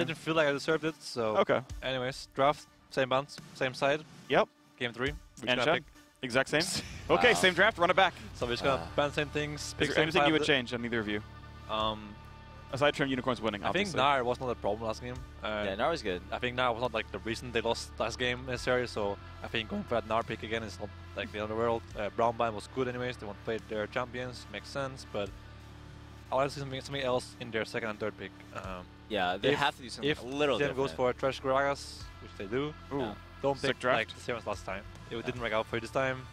didn't feel like I deserved it, so... Okay. Anyways, draft, same bounce, same side. Yep. Game 3. And Shen? Exact same? Okay, same draft, run it back. So we're just going to ban same things. Is there anything you would change on either of you? Aside from Unicorns winning, obviously. I think Gnar was not a problem last game. Yeah, Gnar was good. I think Gnar was not like the reason they lost last game necessarily, so I think going for that Gnar pick again is not like the end of the world. Brown Band was good anyways, they want to play their champions, makes sense, but I want to see something else in their second and third pick. Yeah, they have to do something a little different. If goes for Trash Gragas, which they do, don't pick like the same as last time. It didn't work out for you this time.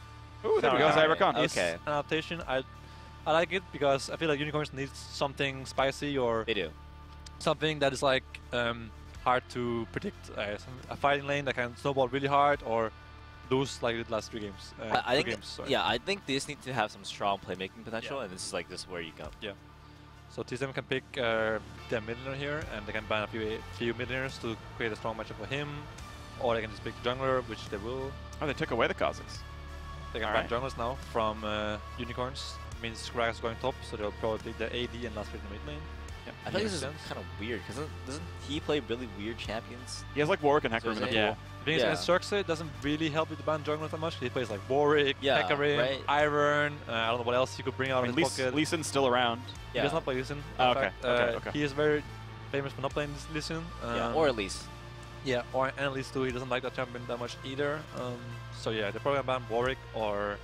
Ooh, there we go, Zybercon. Okay. An adaptation. I like it because I feel like Unicorns needs something spicy or they do. Something that is like hard to predict. A fighting lane that can snowball really hard or lose like the last 3 games. I think I think they just need to have some strong playmaking potential, and this is like where you go. Yeah. So TSM can pick their mid laner here, and they can ban a few mid laners to create a strong matchup for him, or they can just pick jungler, which they will. Oh, they took away the Kazakhs. They can ban junglers now from Unicorns. Means Gragas is going top, so they'll probably pick the AD and last pick the mid lane. Yeah. I think this is kind of weird, because doesn't he play really weird champions? He has like Warwick and Hecarim in the pool. The thing is, against Xerxes, it doesn't really help with the ban jungler that much. He plays like Warwick, Hecarim, Iron, I don't know what else he could bring out of his pocket. Lee Sin's still around. He does not play Lee Sin. Okay. He is very famous for not playing Lee Sin. Or Elise. Yeah, or Elise too. He doesn't like that champion that much either. So yeah, they're probably gonna ban Warwick or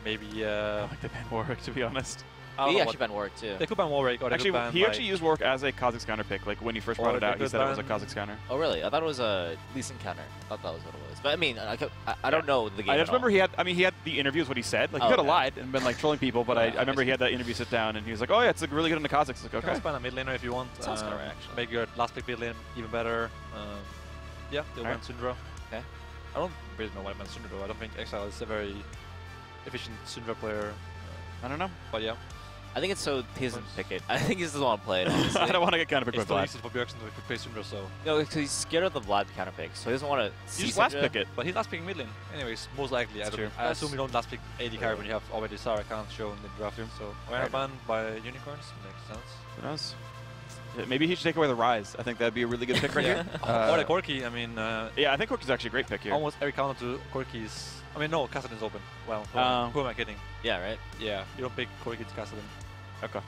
maybe. I like to ban Warwick, to be honest. He actually banned Warwick too. They could ban Warwick, or they could ban he actually used Warwick as a Kazakhs counter pick. Like when he first brought it out, he said it was a Kazakhs counter. Oh really? I thought it was a Lee Sin counter. I thought that was what it was. But I mean, I don't know the game. I just remember he had. I mean, he had the interview is what he said. Like he could have lied and been like trolling people, but I remember he had that interview sit down and he was like, "Oh yeah, it's like really good in the Kazakhs." Like okay. You can ban a mid laner if you want. Sounds kind of right, actually. Make your last pick mid lane even better. Yeah, they'll ban Syndra. Okay. I don't really know why I ban Syndra though. I don't think Exile is a very efficient Syndra player. I don't know, but yeah. I think it's so he doesn't pick it. I think he doesn't want to play it, honestly. I don't want to get counterpicked by Vlad. It's still easy for Bjergsen to play Syndra, so... No, because he's scared of the Vlad counterpick, so he doesn't want to see just last pick it. But he's last picking mid lane. Anyways, most likely. I assume you don't last pick AD carry when you have already Sarah can't show in the draft. So, Arena ban by Unicorns makes sense. Who knows? Maybe he should take away the Rise. I think that'd be a really good pick right here. Or the Corki, I mean... yeah, I think Corki's actually a great pick here. Almost every counter to Corki's... I mean, no, Kassadin's open. Well, who am I kidding? Yeah, right? Yeah, you don't pick Corki to Kassadin. Okay.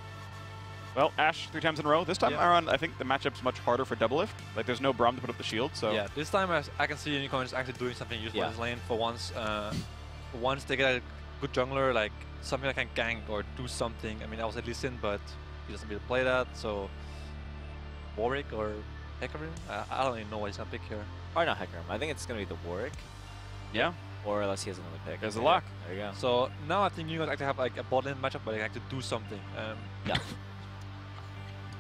Well, Ashe 3 times in a row. This time around, I think the matchup's much harder for Doublelift. Like, there's no Braum to put up the shield, so... Yeah, this time I can see Unicorns actually doing something useful in this lane for once. Once they get a good jungler, like, something that can gank or do something. I mean, I was at least in, but he doesn't really play that, so... Warwick or Hecarim? I don't even know what he's going to pick here. Or not Hecarim. I think it's going to be the Warwick. Yeah. Or unless he has another pick. There's a lock. There you go. So now I think Unicorns actually have like a bot lane matchup where they can actually do something. Yeah.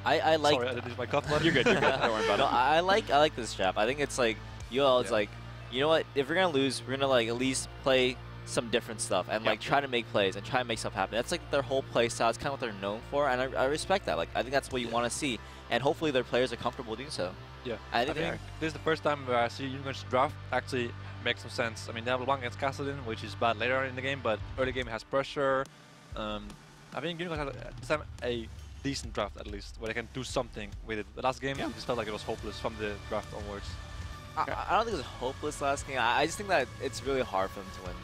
I like... Sorry, I didn't use my cuff button. You're good, you're good. Don't worry about it. I like this draft. I think it's like, it's like, you know what, if we're going to lose, we're going to like at least play some different stuff and like try to make plays and try to make stuff happen. That's like their whole play style. It's kind of what they're known for, and I respect that. Like I think that's what you want to see, and hopefully their players are comfortable doing so. Yeah, I think this is the first time where I see Unicorns draft actually make some sense. I mean, they have one against Kassadin, which is bad later in the game, but early game has pressure. I think Unicorns had this time a decent draft at least, where they can do something with it. The last game, it just felt like it was hopeless from the draft onwards. I don't think it was hopeless last game. I just think that it's really hard for them to win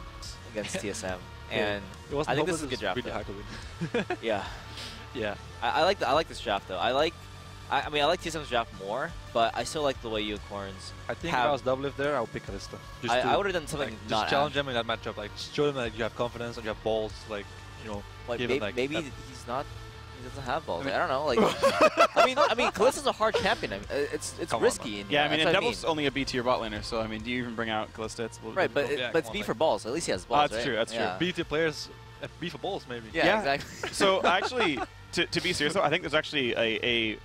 against TSM, and I think this is a good draft. Really hard to win. Yeah, yeah. I like this draft though. I mean, I like TSM's draft more, but I still like the way Unicorns. I think if I was Doublelift there, I would pick Kalista. I would have done something like, not just challenge them in that matchup. Like, just show them that you have confidence and you have balls. Like, you know, like maybe he's not. He doesn't have balls. I mean, I don't know. Like, I mean, Kalista's a hard champion. I mean, it's risky. Yeah, I mean, and Devil's only a B tier bot laner, so I mean, do you even bring out Kalista? It's right, but it's B for balls. At least he has balls. That's true. That's true. B tier players, B for balls, maybe. Yeah, exactly. So actually, to be serious though, I think there's actually a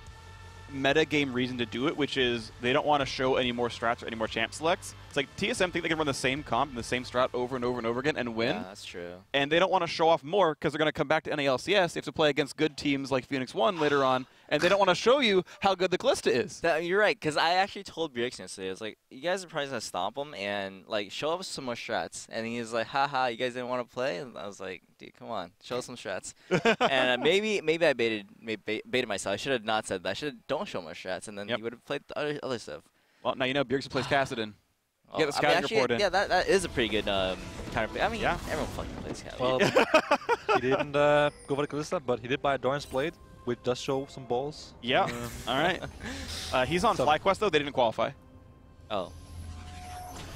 meta game reason to do it, which is they don't want to show any more strats or any more champ selects. It's like TSM think they can run the same comp and the same strat over and over and over again and win. Yeah, that's true. And they don't want to show off more because they're going to come back to NALCS. They have to play against good teams like Phoenix One later on, and they don't want to show you how good the Kalista is. You're right, because I actually told Bjergsen yesterday, I was like, you guys are probably going to stomp him and like show us some more strats. And he was like, haha, you guys didn't want to play? And I was like, dude, come on, show us some strats. And maybe I baited myself. I should have not said that. I should have don't show more strats, and then you would have played the other stuff. Well, now you know Bjergsen plays Kassadin. Get the scouting report in. Yeah, that is a pretty good kind of. I mean, Yeah. everyone fucking plays Kassadin. Well, he didn't go for the Kalista, but he did buy a Doran's Blade, which does show some balls. Yeah. All right. He's on So- FlyQuest though. They didn't qualify. Oh.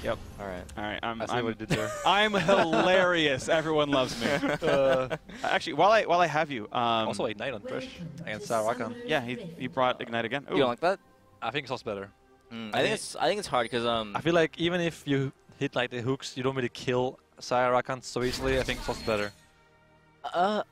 Yep. All right. All right. I see what he did there. I'm hilarious. Everyone loves me. Actually, while I have you, Also Ignite on Thresh against Sarakan. yeah, he brought Ignite again. You don't like that? I think it's better. I think it's hard because I feel like even if you hit like the hooks, you don't really kill Sarakan so easily. I think it's also better. Okay.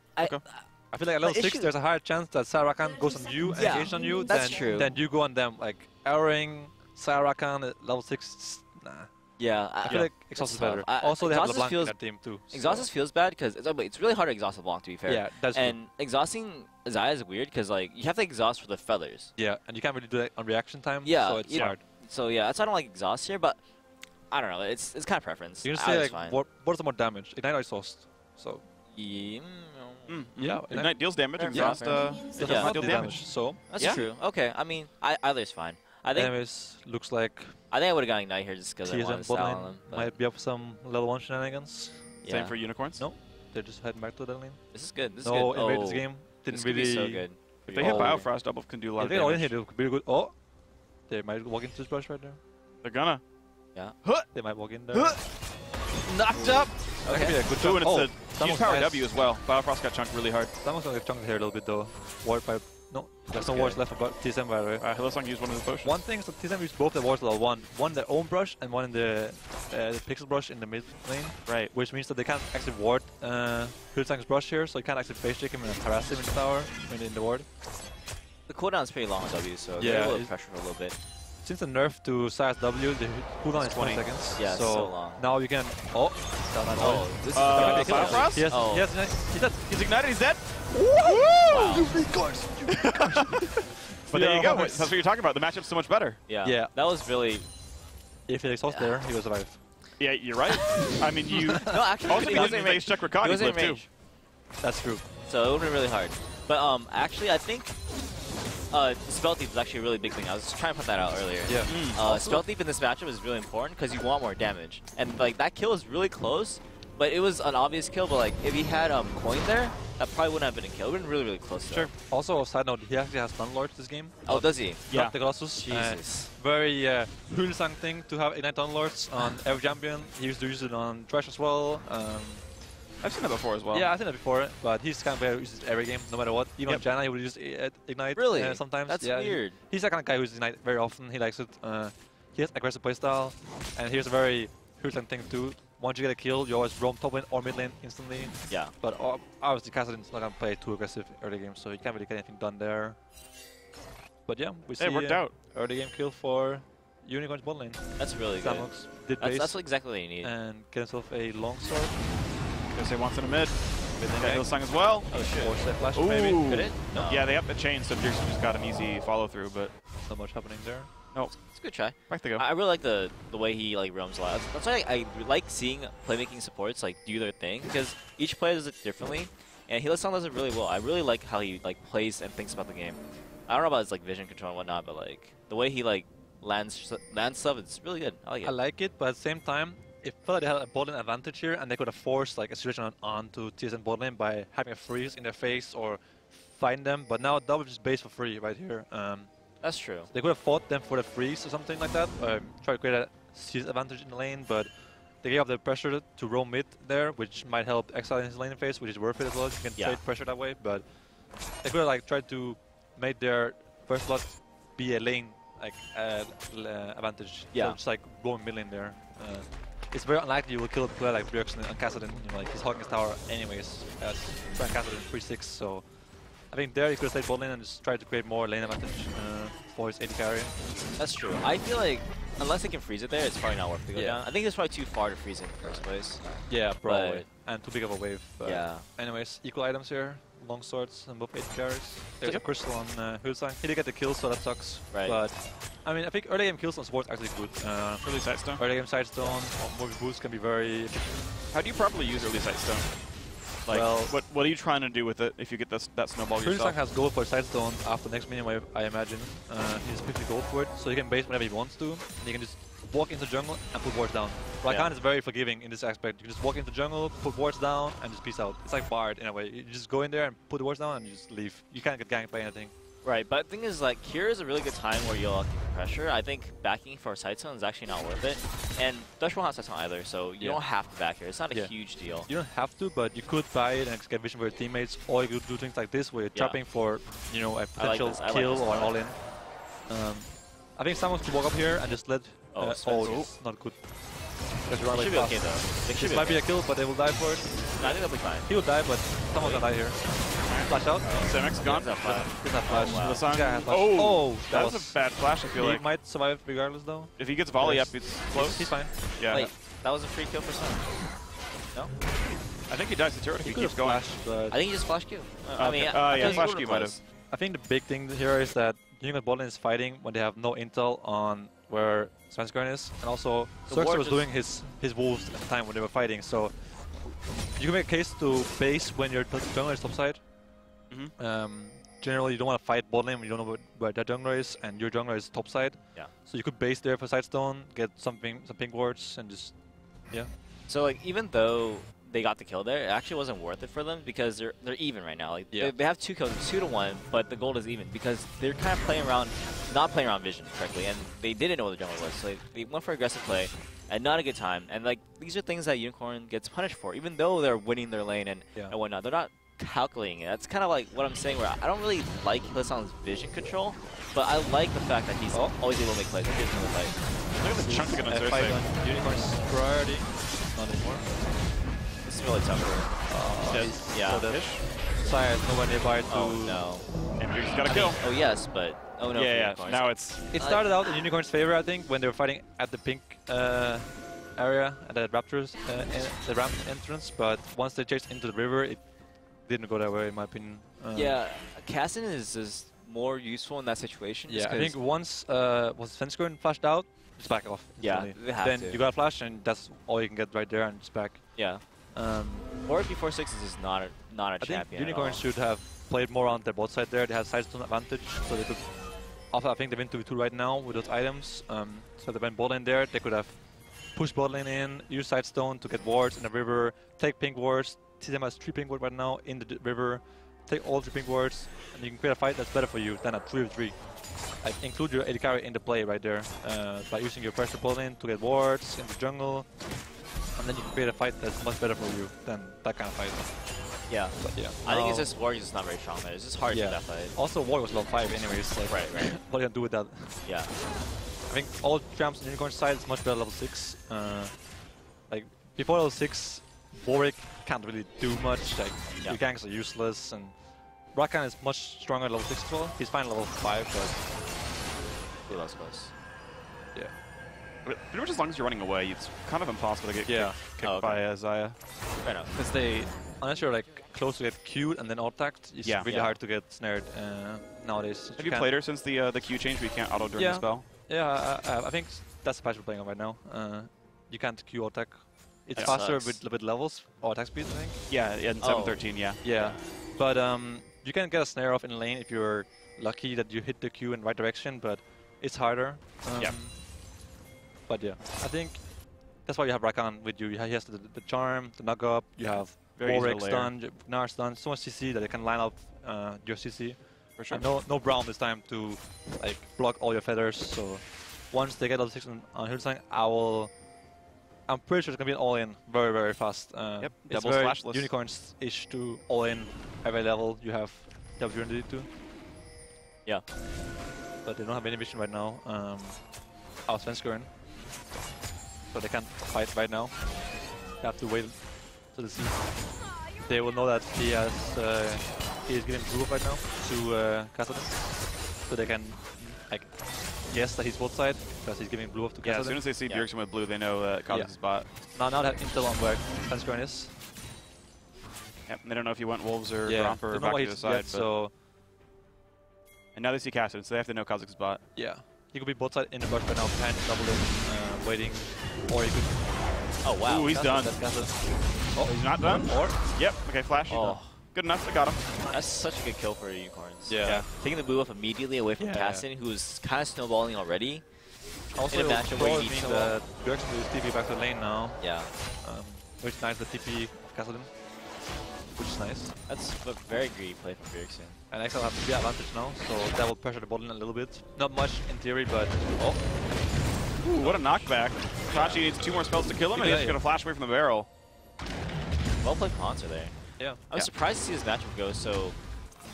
I feel like at level 6, issue- there's a higher chance that Sarakan goes on you and Yeah, engages on you that's true. than you go on them. Like arrowing Sarakan at level 6, nah. yeah. I feel like Exhaust is better. tough. Also, they have Exhaustus LeBlanc in feels- that team too. so- Exhaustus feels bad because it's really hard to exhaust LeBlanc, to be fair. Yeah, that's true. And exhausting Xayah is weird because like you have to exhaust for the feathers. Yeah, and you can't really do that on reaction time. Yeah, so it's hard. So yeah, that's why I don't like exhaust here. But I don't know. It's kind of preference. You can Either's say like, fine. what is the more damage? Ignite or Exhaust? So Yeah, yeah, Ignite deals damage. Fair Exhaust enough, it does does not deal damage. So that's Yeah. true. Okay, I mean, either's fine. I think anyways, looks like I would have gotten Ignite here just because I wanted TSM to style on bot them. lane but might be up for some level 1 shenanigans. yeah. Same for Unicorns. No. They're just heading back to the lane. This is good. This is No, good. invade this Oh, game. Didn't this could really. be so good. If they hit Oh. Biofrost, double can do a lot If of they all in damage. here, they could be good. Oh, they might walk into this brush right there. They're gonna. They might walk in there. Knocked up. That could be a good Ooh, and jump. it's a that huge was power nice. W as well. Biofrost got chunked really hard. Someone's gonna get chunked here a little bit though. Ward by no, there's no good. wards left about TSM by the way. Hillsong used one of his potions. One thing is that TSM used both the wards level 1. One in their own brush and one in the pixel brush in the mid lane. Right. Which means that they can't actually ward Hillsang's brush here, so you can't actually face check him and harass him in the tower, in the ward. The cooldown is pretty long on W, so Yeah, they're able to it- pressure for a little bit. Since the nerf to Sire's W, the cooldown is 20 seconds. Yeah, it's so long. Now you can. Oh, down that Oh, one. this is Biofrost? ridiculous. Yes, Oh. yes, he's dead. He's ignited. He's dead. Wow. But there you go. Yes. That's what you're talking about. The matchup's so much better. Yeah. Yeah. That was really. If he exhausts there, he will survive. Yeah, you're right. I mean, you. No, actually, Also, he he wasn't didn't in face range. check He Rakani wasn't in flip too. range. That's true. So it would have been really hard. But actually, I think Spell Thief is actually a really big thing. I was trying to put that out earlier. Yeah. Spell Thief in this matchup is really important because you want more damage. And like that kill is really close, but it was an obvious kill. But like if he had Coin there, that probably wouldn't have been a kill. It would have been really, really close. Though. Sure. Also, side note, he actually has Stun Lords this game. Oh, does he? Yeah. Not the Colossus. Jesus. Very Hulsang thing to have Ignite Stun Lords on every champion. He used to use it on Thresh as well. I've seen that before as well. Yeah, I've seen that before, but he's kind of guy who uses it every game, no matter what. Even on Yep. Janna, he would use Ignite Really? sometimes. That's yeah, weird. He's that kind of guy who uses Ignite very often. He likes it. He has aggressive playstyle, and here's a very Hulsang thing too. Once you get a kill, you always roam top lane or mid lane instantly. Yeah. But obviously, Kassadin's not going to play too aggressive early game, so you can't really get anything done there. But yeah, we see It worked out. early game kill for Unicorn's bot lane. That's really good. Samux did base That's exactly what you need. and get himself a long sword. Because they wants in a mid. Mid lane Got gank. Hillsong as well. Oh shit. Or set flash Ooh. maybe. Could it? No. Yeah, they up the chain, so Bjergsen just got an easy follow through, but Not much happening there. It's a good try. back they go. I really like the way he like roams a lot. That's why I like seeing playmaking supports like do their thing because each player does it differently, and Hillsong does it really well. I really like how he like plays and thinks about the game. I don't know about his like vision control and whatnot, but like the way he like lands stuff, it's really good. I like it. I like it, but at the same time, it felt like they had a bot lane advantage here, and they could have forced like a situation on to TSM bot lane by having a freeze in their face or find them. But now double just base for free right here. That's true. They could have fought them for the freeze or something like that. Try to create a serious advantage in the lane, but they gave up the pressure to roam mid there, which might help Exile in his lane phase, which is worth it as well. You can Yeah. trade pressure that way, but they could have like tried to make their first blood be a lane like advantage. Yeah. So just like going mid lane there. It's very unlikely you will kill a player like Bjergsen and Kassadin. You know, like he's hogging his tower anyways. As Frank Kassadin 3-6, so I think there he could have stayed bot lane and just tried to create more lane advantage for his AD carry. That's true. I feel like unless they can freeze it there, it's probably not worth to go Yeah. down. I think it's probably too far to freeze it in the first place. Yeah, probably. And too big of a wave. But Yeah. anyways, equal items here. long swords on both 8 carries. There's a crystal on Hülsang. He did get the kill, so that sucks. Right. But I mean, I think early game kills on support actually good. Early Sightstone. Early game sidestone or movie boost can be very. How do you properly use early Sightstone? Like, Well, what are you trying to do with it if you get that snowball Hülsang yourself? has gold for sidestone after next minion wave, I imagine. He's 50 gold for it, so he can base whenever he wants to. And he can just walk into jungle and put wards down. Rakan is very forgiving in this aspect. You can just walk into jungle, put wards down, and just peace out. It's like Bard in a way. You just go in there and put the wards down and you just leave. You can't get ganked by anything. Right, but the thing is, like, here is a really good time where you'll keep pressure. I think backing for Sightstone is actually not worth it. And Dutch won't have Sightstone either, so you don't have to back here. It's not a huge deal. You don't have to, but you could buy it and get vision for your teammates, or you could do things like this where you're trapping for, you know, a potential kill or an all-in. I think someone should walk up here and just let... it's not good. They should be okay, though. This might be a kill, but they will die for it. No, I think they'll be fine. He will die, but someone's gonna die here. Flash out. Semix gone. Doesn't have flash. Doesn't have flash. Oh, wow. This guy has flash. Oh, that was a bad flash, I feel he like. might survive regardless, though. If he gets volley up, it's close. He's fine. Yeah. Wait, that was a free kill for Sun. No? I think he dies to turret if he keeps going. Flash, but I think he just flash Q. I mean, yeah, flash Q might have. I think the big thing here is that Unicorn Botlane is fighting when they have no intel on where Svenskern is, and also Zergster was doing his wolves at the time when they were fighting, so you can make a case to base when your jungler is topside. Generally, you don't want to fight bot lane when you don't know where that jungler is, and your jungler is topside. Yeah. So you could base there for sidestone, get some pink wards, and just So like even though they got the kill there, it actually wasn't worth it for them because they're even right now. Like they have 2 kills, 2-1, but the gold is even because they're kind of playing around, not playing around vision correctly, and they didn't know what the jungle was. So they went for aggressive play and not a good time. And like these are things that Unicorn gets punished for, even though they're winning their lane and whatnot. They're not calculating it. That's kind of like what I'm saying, where I don't really like Hylissang's vision control, but I like the fact that he's always able to make plays. Here's another fight. Look at the chunk to get on Cersei. Unicorn's priority. Not anymore. This is really tough for him. Yeah. Saya has nowhere nearby to... Oh no. Andrew's got a kill. Oh yes, but... Oh no. Yeah, now it's... It started out in Unicorn's favor, I think, when they were fighting at the pink area, at the Raptors, the ramp entrance, but once they chased into the river, it didn't go that way, in my opinion. Yeah, Kassadin is more useful in that situation. Yeah, I think once was Svenskern flashed out, just back off. Yeah, they have then to. you got a flash, and that's all you can get right there, and just back. Yeah. Or before 6 is not a champion. I think Unicorn should have played more on their bot side there. They have sidestone advantage, so they could. Also, I think they win 2v2 right now with those items. So they went bot lane there. They could have pushed bot lane in, use sidestone to get wards in the river, take pink wards. TSM has 3 pink wards right now in the river. Take all 3 pink wards, and you can create a fight that's better for you than a 3v3. Like, include your AD carry in the play right there by using your pressure bot lane to get wards in the jungle. And then you can create a fight that's much better for you than that kind of fight. Yeah. But yeah. I think it's just Warriors is not very strong there. It's just hard to that fight. Also, Warrior was level 5 anyways. Like, right. What are you gonna do with that? Yeah. I think all champs on Unicorn side is much better level 6. Like, before level 6, Warwick can't really do much. Like, your ganks are useless, and Rakan is much stronger at level 6 as well. He's fine at level 5, but... He loves close. Yeah. But pretty much as long as you're running away, it's kind of impossible to get kicked by Xayah. Fair enough. Because they, unless you're like close to get queued and then auto-attacked, it's really hard to get snared nowadays. Have you played her since the Q change where you can't auto during the spell? Yeah, I think that's the patch we're playing on right now. You can't Q attack. It's faster with levels or attack speed, I think. Yeah, in 7.13, Yeah, but you can get a snare off in lane if you're lucky that you hit the Q in the right direction, but it's harder. But yeah, I think that's why you have Rakan with you. He has the charm, the knock up, you have Warwick stun, Gnar stun, so much CC that they can line up your CC. For sure. And no Brown this time to like block all your feathers, so once they get level 6 on Hylissang, I'm pretty sure it's gonna be an all-in very, very fast. Yep, it's double very splashless. Unicorns-ish to all-in every level you have the opportunity to. Yeah. But they don't have any vision right now. Our Svenskern. So they can't fight right now. They have to wait to see. They will know that he is giving blue right now to Kassadin. So they can like guess that he's both side because he's giving blue off to Kassadin. Yeah, as soon as they see Bjergsen with blue, they know Kassadin's bot. Now they have intel on where Svenskern is. Yep, and they don't know if you want Wolves or Yeah, Gromp or don't know what Valkyrie to he's the side. yet, so And now they see Kassadin, so they have to know Kha'Zix's bot. yeah. He could be both side in the bush right now, behind double it, waiting. Or he could... Oh, wow. Ooh, he's done. Oh, He's not done? Or? Yep, okay, flash. Oh, Good enough, they got him. that's such a good kill for Unicorns. Yeah. Taking the move up immediately away from Yeah. Kassadin, who was kind of snowballing already. Also, In a matchup where you need mean someone- that Bjergsen will TP back to the lane now, Yeah. which is nice, the TP of Kassadin, which is nice. That's a very greedy play from Bjergsen. And XL have the advantage now, so that will pressure the bot lane a little bit. Not much in theory, but oh, Ooh, what a knockback. Tachi needs 2 more spells to kill him, and he's just going to flash away from the barrel. Well played Poncer there. yeah. I'm surprised to see this matchup go so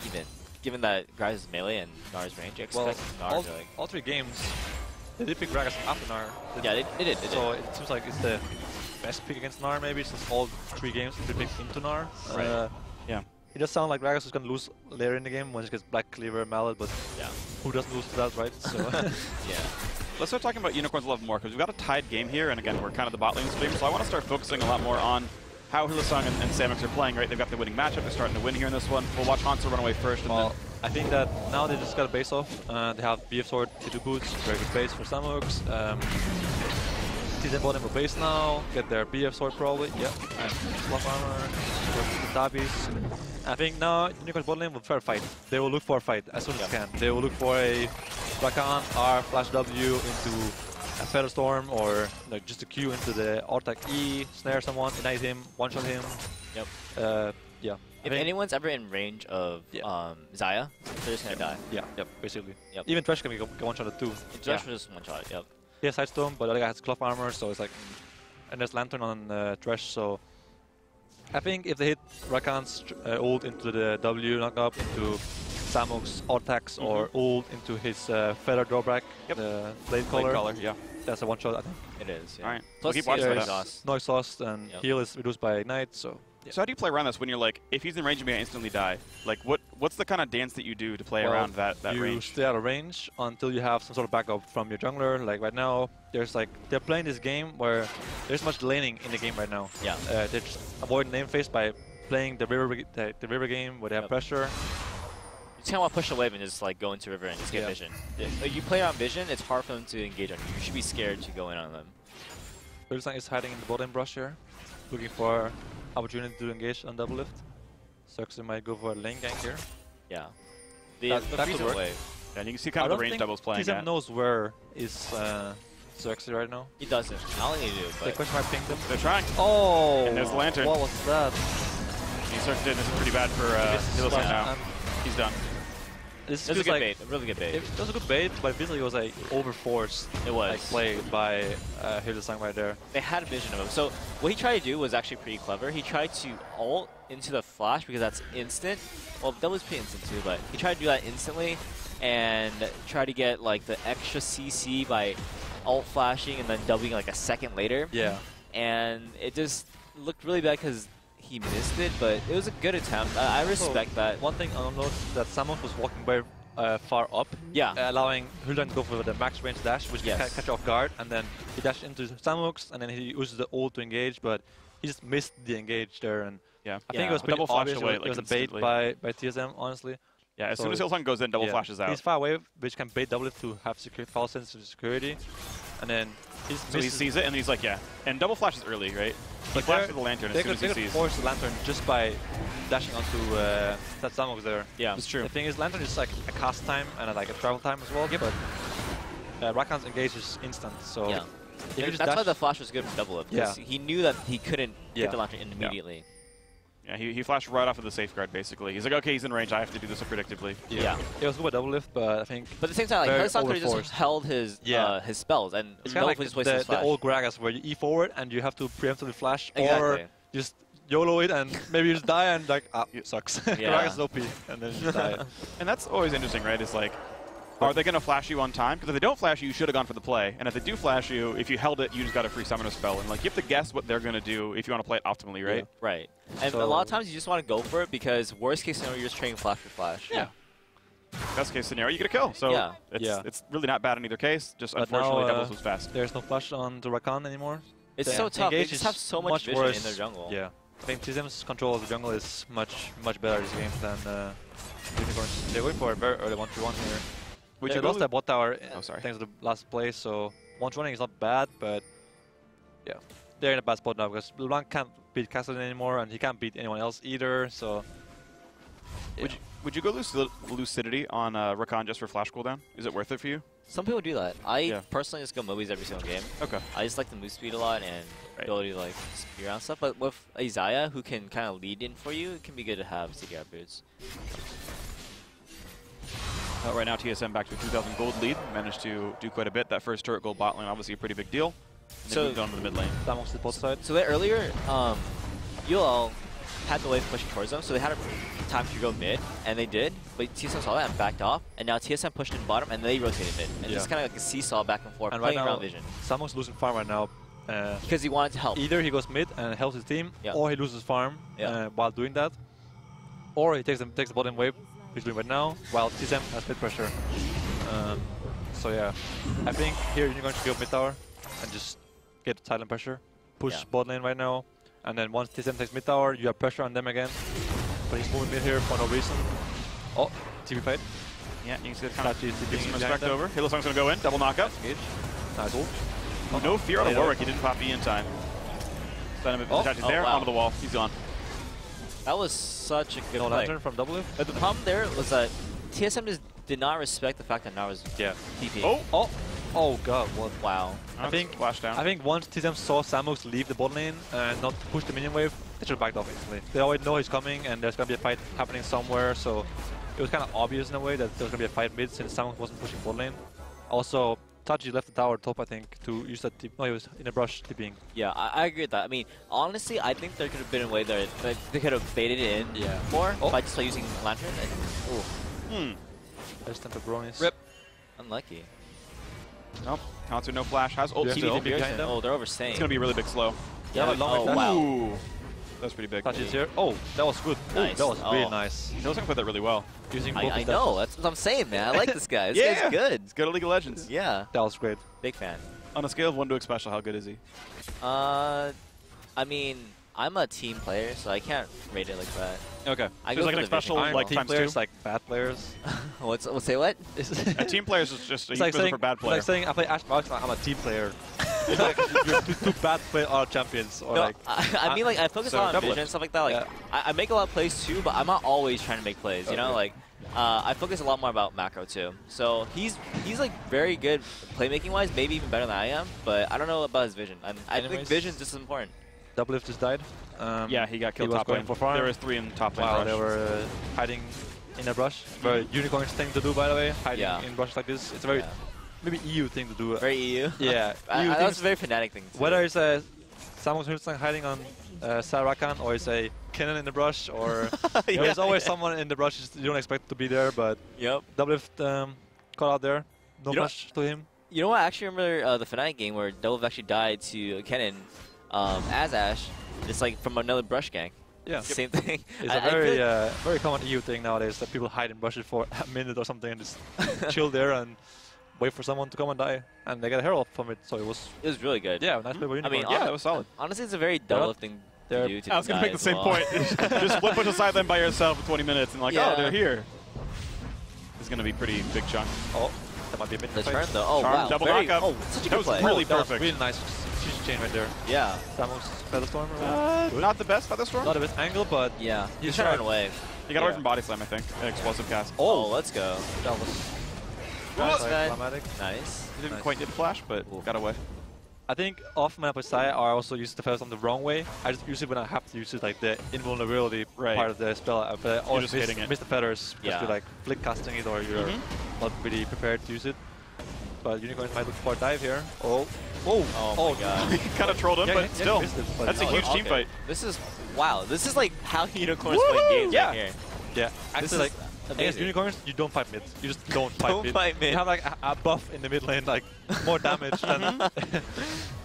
even, given that Gragas is melee and Gnar's range. I Well, expect Gnar all, to like... all 3 games, they did pick Gragas after Gnar. Yeah, they did. So it seems like it's the best pick against Gnar, maybe, since all 3 games they picked into Gnar. Right. Yeah. It does sound like Gragas is going to lose later in the game when he gets Black Cleaver and Mallet, but Yeah. who doesn't lose to that, right? So Yeah. Let's start talking about Unicorns a little more, because we've got a tied game here, and again, we're kind of the bot lane stream, so I want to start focusing a lot more on how Hylissang and Samux are playing, right? They've got the winning matchup, they're starting to win here in this one. We'll watch Hanzo run away first, and well, I think that now they just got a base off. They have BF Sword, T2 Boots, very good base for Samux. TSM bottom for base now, get their BF Sword probably, yep, and Fluff Armor, the Tabis. I think now Unicorn's bot lane will fair fight. They will look for a fight as soon as they can. They will look for a Rakan, R, Flash W into a Feather Storm, or like just a Q into the attack E, snare someone, ignite him, one-shot him. Yep. Yeah. If anyone's ever in range of Xayah, they're just gonna die. Yeah, yep, basically. Yep. Even Thresh can be one-shotted too. Just for this one shot. Yep. He has Sidestorm, but the other guy has Cloth Armor, so it's like... And there's Lantern on Thresh, so... I think if they hit Rakan's ult into the W knock-up, into Samuk's attacks, or ult into his Feather drawback, the Blade Collar, yeah. that's a one-shot, I think. It is. Yeah. Alright, Plus, we'll keep watching yeah, for that. exhaust. No exhaust, and heal is reduced by Ignite, so... Yeah. So how do you play around this when you're like, if he's in range of me, I instantly die? Like, what's the kind of dance that you do to play around that you range? stay out of range until you have some sort of backup from your jungler. Like right now, there's like they're playing this game where there's much laning in the game right now. Yeah. They're just avoiding name phase by playing the river game where they have pressure. You just kind of want to push the wave and just like go into river and just get vision. If you play around vision, it's hard for them to engage on you. You should be scared to go in on them. Hylissang is hiding in the bottom brush here, looking for opportunity to engage on double lift. Cirxu might go for a lane gank here. Yeah. The That could freezer work. wave. And you can see kind of the range doubles playing TSM at. knows where is Cirxu right now. He doesn't. I don't think he do, The but question might ping them. They're trying. Oh! And there's the Lantern. What was that? He starts in. This is pretty bad for Hylissang now. He's done. This it was a feels good like bait. A really good bait. it was a good bait, but visually it was like overforced. It was. Like played by Hylissang right there. They had a vision of him. So what he tried to do was actually pretty clever. He tried to ult into the flash because that's instant. Well, that was pretty instant too, but he tried to do that instantly and try to get like the extra CC by ult flashing and then doubling like a second later. Yeah. And it just looked really bad because he missed it, but it was a good attempt. I respect that. One thing I'll note that Samux was walking very far up, Yeah. allowing Hylissang to go for the max range dash, which can catch you off guard, and then he dashed into Samux, and then he uses the ult to engage, but he just missed the engage there, and Yeah. I think it was pretty Double flashed obvious away, it like, was a bait instantly. by TSM, honestly. Yeah, as So soon as Hylissang goes in, double flashes out. He's far away, which can bait double lift to have false sense of security, and then he's So he sees it, and he's like, yeah. And double flashes early, right? He flashes the Lantern as soon as he They could sees. force the Lantern just by dashing onto that Samux there. Yeah. It's true. The thing is, Lantern is like a cast time and like a travel time as well, but Rakan's engage is instant, so Yeah. if you just That's why dash, the flash was good for double up, because he knew that he couldn't get the lantern in immediately. Yeah, he flashed right off of the safeguard, basically. He's like, okay, he's in range. I have to do this predictably. Yeah. It was good with double lift, but I think But at the same time, like, very Hylissang just overforced. held his his spells and it's no kind of place like wasted his the flash. old Gragas where you E forward and you have to preemptively flash, or Exactly. just YOLO it and maybe you just die and like, sucks. Yeah. Gragas is OP, and then you just die. And that's always interesting, right? It's like, are they going to flash you on time? Because if they don't flash you, you should have gone for the play. And if they do flash you, if you held it, you just got a free summoner spell. And like, you have to guess what they're going to do if you want to play it optimally, right? Right. And So- a lot of times you just want to go for it because worst case scenario, you're just trading flash for flash. Yeah. Best case scenario, you get a kill. So Yeah. it's really not bad in either case. Just But unfortunately, now, doubles was fast. There's no flash on the Rakan anymore. It's The so tough. They engage just is have so much vision worse. in their jungle. Yeah. I think TSM's control of the jungle is much better this game than Unicorns. They're going for a very early 1v1 here. Would They you lost go? that bot tower Oh, sorry. thanks to the last play, so 1-1 is not bad, but yeah. They're in a bad spot now because LeBlanc can't beat Kassadin anymore and he can't beat anyone else either, so... Yeah. Would you go Lucidity on Rakan just for flash cooldown? Is it worth it for you? Some people do that. I Yeah. personally just go Mobies every single game. Okay. I just like the move speed a lot and Right. ability to like speed around stuff. But with Isaiah, who can kind of lead in for you, it can be good to have CDR boots. Right now, TSM back to a 2,000 gold lead. Managed to do quite a bit. That first turret gold bot lane, obviously a pretty big deal. And So- they moved on to the mid lane. Samox the bot side. So earlier, UL had the wave pushing towards them, so they had a time to go mid, and they did. But TSM saw that and backed off, and now TSM pushed in bottom, and they rotated mid. And Yeah. just kind of like a seesaw back and forth, And right playing now, around vision. Samox losing farm right now. Because he wanted to help. Either he goes mid and helps his team, Yeah. or he loses farm Yeah. while doing that, or he takes the bottom wave, which he's doing right now, while TSM has mid pressure. So yeah, I think here you're going to go mid tower and just get silent pressure, push Yeah. bot lane right now, and then once TSM takes mid tower, you have pressure on them again. But he's moving mid here for no reason. Oh, TV fight. Yeah, you can see kind of Tachi is give being some behind respect them. over. Hillsong's going to go in. Double knockup. Engage. Nice ult. No fear on Later. Warwick. He didn't pop E in time. Stun him. Oh. Tachi's Oh, there. wow. Onto the wall. He's gone. That was such a good No play. lantern from W. But the problem there was that TSM just did not respect the fact that Nar was Yeah. TP. Oh god, what? Wow. I think Flash down. I think once TSM saw Samox leave the bot lane and not push the minion wave, they should have backed off instantly. They already know he's coming and there's gonna be a fight happening somewhere, so it was kind of obvious in a way that there was gonna be a fight mid since Samox wasn't pushing bot lane. Also, Tachi left the tower top, I think, to use that tip. No, he was in a brush tipping. Yeah, I agree with that. I mean, honestly, I think there could have been a way that they could have baited it in Yeah. more Oh. by just by using Lantern. And, There's Temperonis. Rip. unlucky. Nope. Counter no flash. Has ult. Yeah, TP so TP. behind them. Oh, they're overstaying. It's going to be a really big slow. Yeah, but long oh, like that. wow. Ooh. That's pretty big. Tachi's here. Oh, that was good. Nice. Oh, that was really Oh. nice. Hillsong played that really well. Using both I his know. dashes. That's what I'm saying, man. I like this guy. This Yeah. guy's good. He's good at League of Legends. Yeah, That was great. big fan. On a scale of 1 to special, how good is he? I mean, I'm a team player, so I can't rate it like that. Okay. I There's go like for an the vision. special I'm like team times players 2. like bad players. Say what? A team player is just a It's like euphemism saying, for bad it's player. like saying I play Ash Marks, I'm a team player. It's like you're two bad players are champions, or No, like I mean, like, I focus so a lot on double vision it. and stuff like that. Like, Yeah. I make a lot of plays too, but I'm not always trying to make plays. You know, Okay. like, I focus a lot more about macro too. So he's like very good playmaking wise, maybe even better than I am. But I don't know about his vision. I think Anyways. vision's just as important. Doublelift just died. Yeah, he got killed was top going lane. for farm. There was 3 in top lane. While rush. they were hiding in a brush. Very unicorns thing to do, by the way. Hiding Yeah. in brushes like this. It's a very Yeah. maybe EU thing to do. Very EU. Yeah, EU That's things- a very fanatic thing. Too. Whether it's a Samus Hülsang hiding on Sarakan or it's a Kennen in the brush, or Yeah, there's always yeah. someone in the brush you don't expect to be there, but Yep. Doublelift caught out there. No You know- much to him. You know what? I actually remember the Fnatic game where Dove actually died to Kennen as Ash. It's like from another brush gang. Yeah. Same thing. It's I a feel very like- very common EU thing nowadays that people hide in brushes for a minute or something and just chill there and wait for someone to come and die, and they get a herald from it. So it was it was really good. nice play by I mean, Unicorn. Yeah, that was solid. Honestly, it's a very Dove thing to they're- do to I was going to make the these same guys point. as well. Just split push aside them by yourself for 20 minutes and like, Yeah. oh, they're here. This is going to be pretty big chunk. Oh, that might be a mid The fight. turn though. Oh Charm, wow. double very, knockup. Oh, such a That good was play. really That was perfect. really nice. Huge chain right there. Yeah. Samus Featherstorm. or what? Not the best Featherstorm. Not a best angle, but Yeah. He's He's trying to right. run away. He got away Yeah. from body slam, I think. An explosive cast. Oh, let's go. that was Nice, man. climatic. Nice. He didn't Nice. quite get flash, but got away. I think often when I play Saya, I also use the Featherstorm the wrong way. I just use it when I have to use it, like the invulnerability Right. part of the spell. But I always just miss, hitting it. miss the feathers because Yeah. you're like flick casting it or you're not really prepared to use it. But Unicorns might look for a dive here. Oh, Oh my god. He kind of trolled him, Yeah, but yeah, still. missed it, but That's a no, huge it's team Okay. fight. This is wow. This is like how unicorns Woohoo! play games Yeah. right here. Yeah, This actually, is like against amazing. Unicorns, you don't fight mid. You just don't fight Don't mid. fight mid. You have like a buff in the mid lane, like more damage than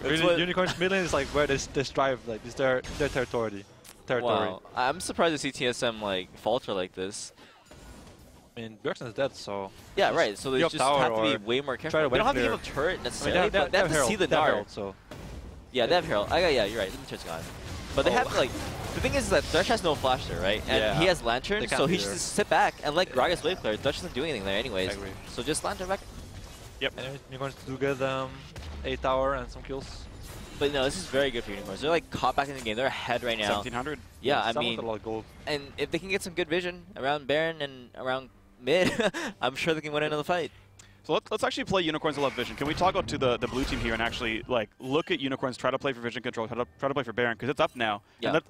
really, what- Unicorns mid lane is like where they strive. Like it's their territory. Wow. I'm surprised to see TSM like falter like this. I mean, Bjergsen is dead, so Yeah, just right. So they give up just tower have to be or way more try careful. to They don't have to win give up turret I mean, necessarily, but they have to Herald, see the they have dart. Herald, so Yeah, they have Herald. Yeah, you're right. The turret's gone. But they Oh. have to like The thing is that Thresh has no flash there, right? And Yeah. he has Lantern, They can't so he be should there. just sit back and let Gragas wave clear. Thresh doesn't do anything there anyways. I agree. So just Lantern back. Anyways, Unicorns do get a tower and some kills. But no, this is very good for Unicorns. They're like caught back in the game. They're ahead right now. 1700. Yeah, I Someone's mean, got a lot of gold. and if they can get some good vision around Baron and around mid, I'm sure they can win another fight. So let's actually play Unicorns that love vision. Can we toggle to the blue team here and actually like look at Unicorns, try to play for vision control, try to play for Baron because it's up now. Yeah. And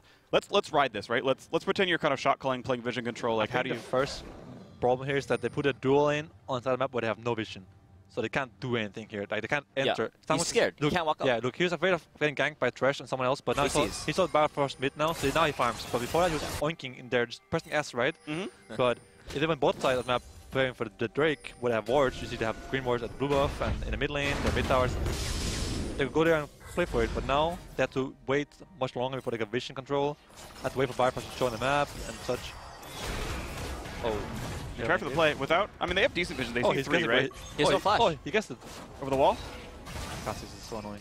let's ride this, right? Let's pretend you're kind of shot calling, playing vision control. Like I how think do you? the first problem here is that they put a dual lane on the map where they have no vision. So they can't do anything here. Like they can't enter. He's Someone's- scared. Look, He can't walk up. Yeah, look, he was afraid of getting ganked by Thresh and someone else, but now He sees. he saw Baron first mid now, so now he farms. But before that he was oinking in there, just pressing S, right? Mm-hmm. But if they went both sides of the map playing for the Drake, would have wards. You see they have green wards at the blue buff and in the mid lane, the mid towers. They could go there and play for it, but now they have to wait much longer before they get vision control. Have to wait for Bypass to show on the map and such. Oh. You try for the play without. I mean, they have decent vision. They see he's 3, guessing, right? He has no flash. Oh, he guessed it. Over the wall. Cassis is so annoying.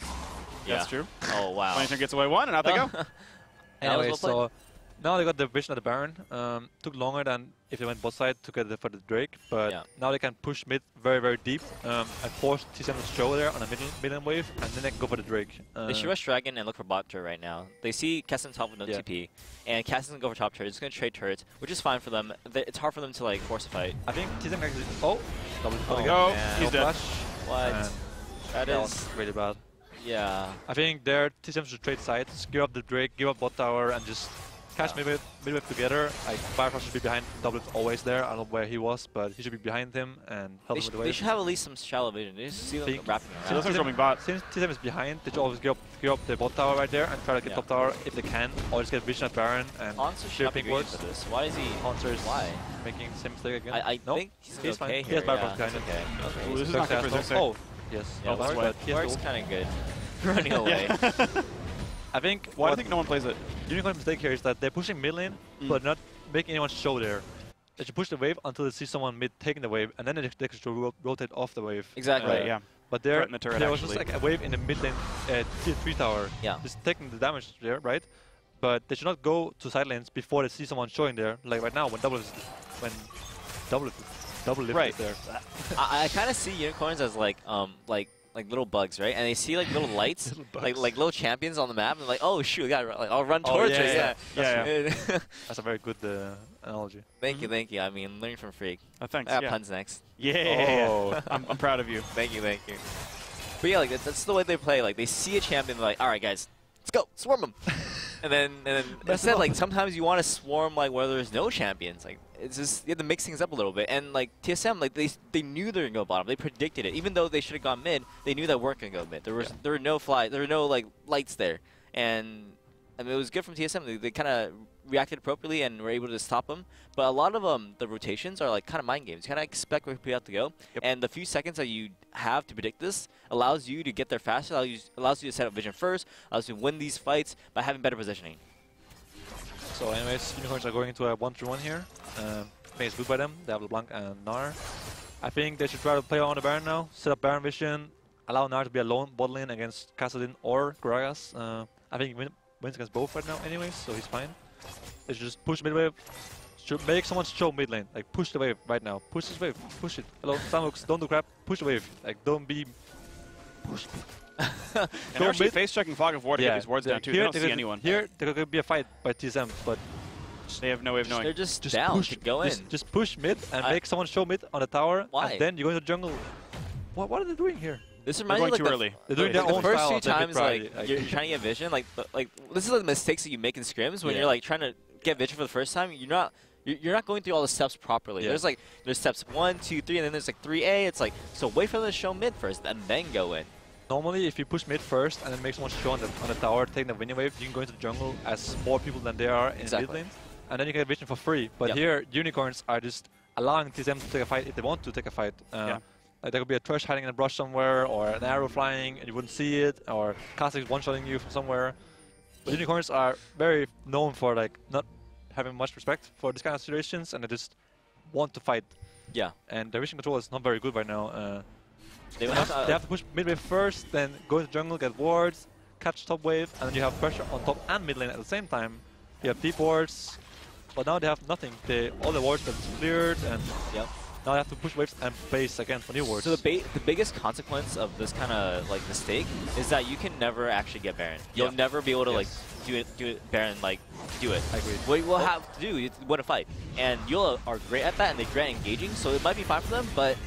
That's true. Oh, wow. Lantern gets away one, and out they go. That was Anyway, well played. so now they got the vision of the Baron. Took longer than if they went both sides to get it for the Drake, but Yeah. now they can push mid very, very deep and force TSM to show there on a mid lane wave, and then they can go for the Drake. They should rush Dragon and look for bot turret right now. They see Kessin top with no Yeah. TP, and Kessin's gonna go for top turret. He's gonna trade turrets, which is fine for them. It's hard for them to like force a fight. I think TSM actually. Oh, double Oh, again. Oh, man. he's No dead. flash. What? And That that is, was really bad. yeah. I think their TSM should trade sides, give up the Drake, give up bot tower, and just catch mid wave together. Like Firefrost should be behind Double always there. I don't know where he was, but he should be behind him and help him with the They wave. should have at least some shallow vision. They just see them Think- wrapping So around. those are roaming bot. Since TSM is behind, they should always give up the bot tower right there and try to get Yeah. top tower if they can, or just get vision at Baron and Hanser should clear not be pink great wards. for this. Why is he? Haunter's Why? making the same mistake again. I no, think he's he's fine. okay He has here. Firefrost Yeah, behind him. okay. Okay. Ooh, this is Xerxes not good for has Xerxes. no- Oh, yes. Yeah, Oh, sorry, but he has Warwick's the- kind of good. Running away. I think Why do you what think no one plays it? Unicorn's mistake here is that they're pushing mid lane, but not making anyone show there. They should push the wave until they see someone mid taking the wave, and then they should rotate off the wave. Exactly. Right, yeah. But there, Threaten the turret, there was just actually. like a wave in the mid lane tier 3 tower, Yeah. just taking the damage there, right? But they should not go to side lanes before they see someone showing there. Like right now, when double lift Right. is there. I kind of see unicorns as like little bugs, right? And they see like little lights, Little like bugs. little champions on the map, and they're like, oh shoot, I'll run Oh, towards yeah, it. yeah. Yeah, That's a very good analogy. Thank you. I mean, learning from Freak. Oh, thanks. I got Yeah. puns next. Yeah. Oh. I'm proud of you. Thank you. But yeah, like that's the way they play. Like they see a champion, they're like, all right, guys, let's go, swarm them. and then instead, like sometimes you want to swarm like where there's no champions. Like it's just you have to mix things up a little bit. And like TSM, like they knew they were gonna go bottom. They predicted it, even though they should have gone mid. They knew they weren't gonna go mid. There were no like lights there, and I mean it was good from TSM. They kind of reacted appropriately and were able to stop them. But a lot of the rotations are like kind of mind games. You kind of expect where people have to go, and the few seconds that you have to predict this allows you to get there faster. Allows you to set up vision first. Allows you to win these fights by having better positioning. So anyways, Unicorns are going into a 1-3-1 here. I think it's good by them. They have LeBlanc and Gnar. I think they should try to play on the Baron now. Set up Baron vision. Allow Gnar to be alone bot lane against Kassadin or Gragas. I think he wins against both right now anyways, so he's fine. They should just push mid wave. Should make someone show mid lane. Like push the wave right now. Push this wave. Push it. Hello, Samux, don't do crap. Push the wave. Like don't be push. And Go actually mid. face checking Fog of War to get these wards down too. They don't see anyone. Here there could be a fight by TSM, but They have no way of knowing. They're just down push, to go in. Just push mid and I- make someone show mid on the tower. Why? And then you go into the jungle. What are they doing here? This They're reminds me going of too like early. They're doing their the own first style few of their mid times, priority. like you're trying to get vision, like this is like the mistakes that you make in scrims when Yeah. you're like trying to get vision for the first time. You're not going through all the steps properly. Yeah. There's steps 1, 2, 3, and then there's like 3A. It's like so wait for them to show mid first and then go in. Normally, if you push mid first and then make someone show on the tower, taking the winning wave, you can go into the jungle as more people than there are in Exactly. mid lane, and then you get vision for free. But Yep. here, Unicorns are just allowing TSM to take a fight if they want to take a fight. Yeah. Like there could be a Thresh hiding in a brush somewhere, or an arrow flying and you wouldn't see it, or Kha'Zix one-shotting you from somewhere. But Unicorns are very known for like not having much respect for these kind of situations, and they just want to fight. Yeah. And their vision control is not very good right now. They They have to push mid wave first, then go into jungle, get wards, catch top wave, and then you have pressure on top and mid lane at the same time. You have deep wards, but now they have nothing. All the wards have cleared, and Yep. now they have to push waves and base again for new wards. So the biggest consequence of this kind of like mistake is that you can never actually get Baron. You'll Yeah. never be able to Yes. like do it Baron like do it. I agree. What we'll have to do is win a fight, and Yula are great at that, and they're great at engaging. So it might be fine for them, but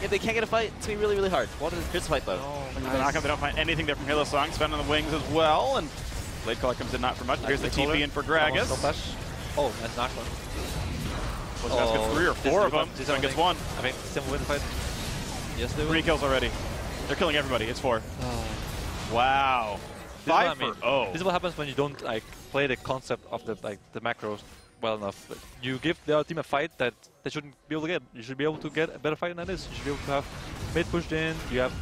if they can't get a fight, it's gonna be really really hard. Here's the fight though. They're not they don't find anything there from Hylissang. Spend on the wings as well, and Blade Caller comes in not for much. Here's the TP in for Gragas. No flash. Oh, that's not one. Well, that's got 3 or 4 of them. Someone gets 1. I think Sim will win the fight. Yes, they will. 3 kills already. They're killing everybody. It's 4. Wow. This is what 5 I mean. for O. This is what happens when you don't like play the concept of the macros well enough. You give the other team a fight that they shouldn't be able to get. You should be able to get a better fight than this. You should be able to have mid pushed in. You have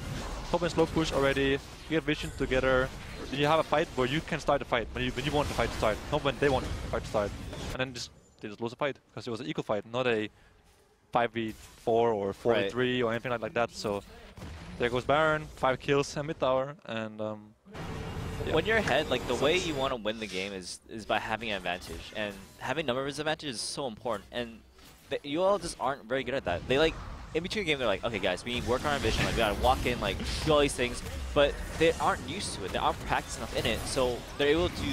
top and slow push already. You get vision together. Then you have a fight where you can start the fight when you want the fight to start, not when they want the fight to start. And then they just lose the fight because it was an equal fight, not a 5v4 or 4v3 or anything like that. So there goes Baron, 5 kills and mid tower, and yeah. When you're ahead, like the way you want to win the game is by having an advantage, and having numbers advantage is so important. And you all just aren't very good at that. They like in between game, they're like, okay, guys, we need to work on our vision. Like we gotta walk in, like do all these things, but they aren't used to it. They aren't practiced enough in it, so they're able to.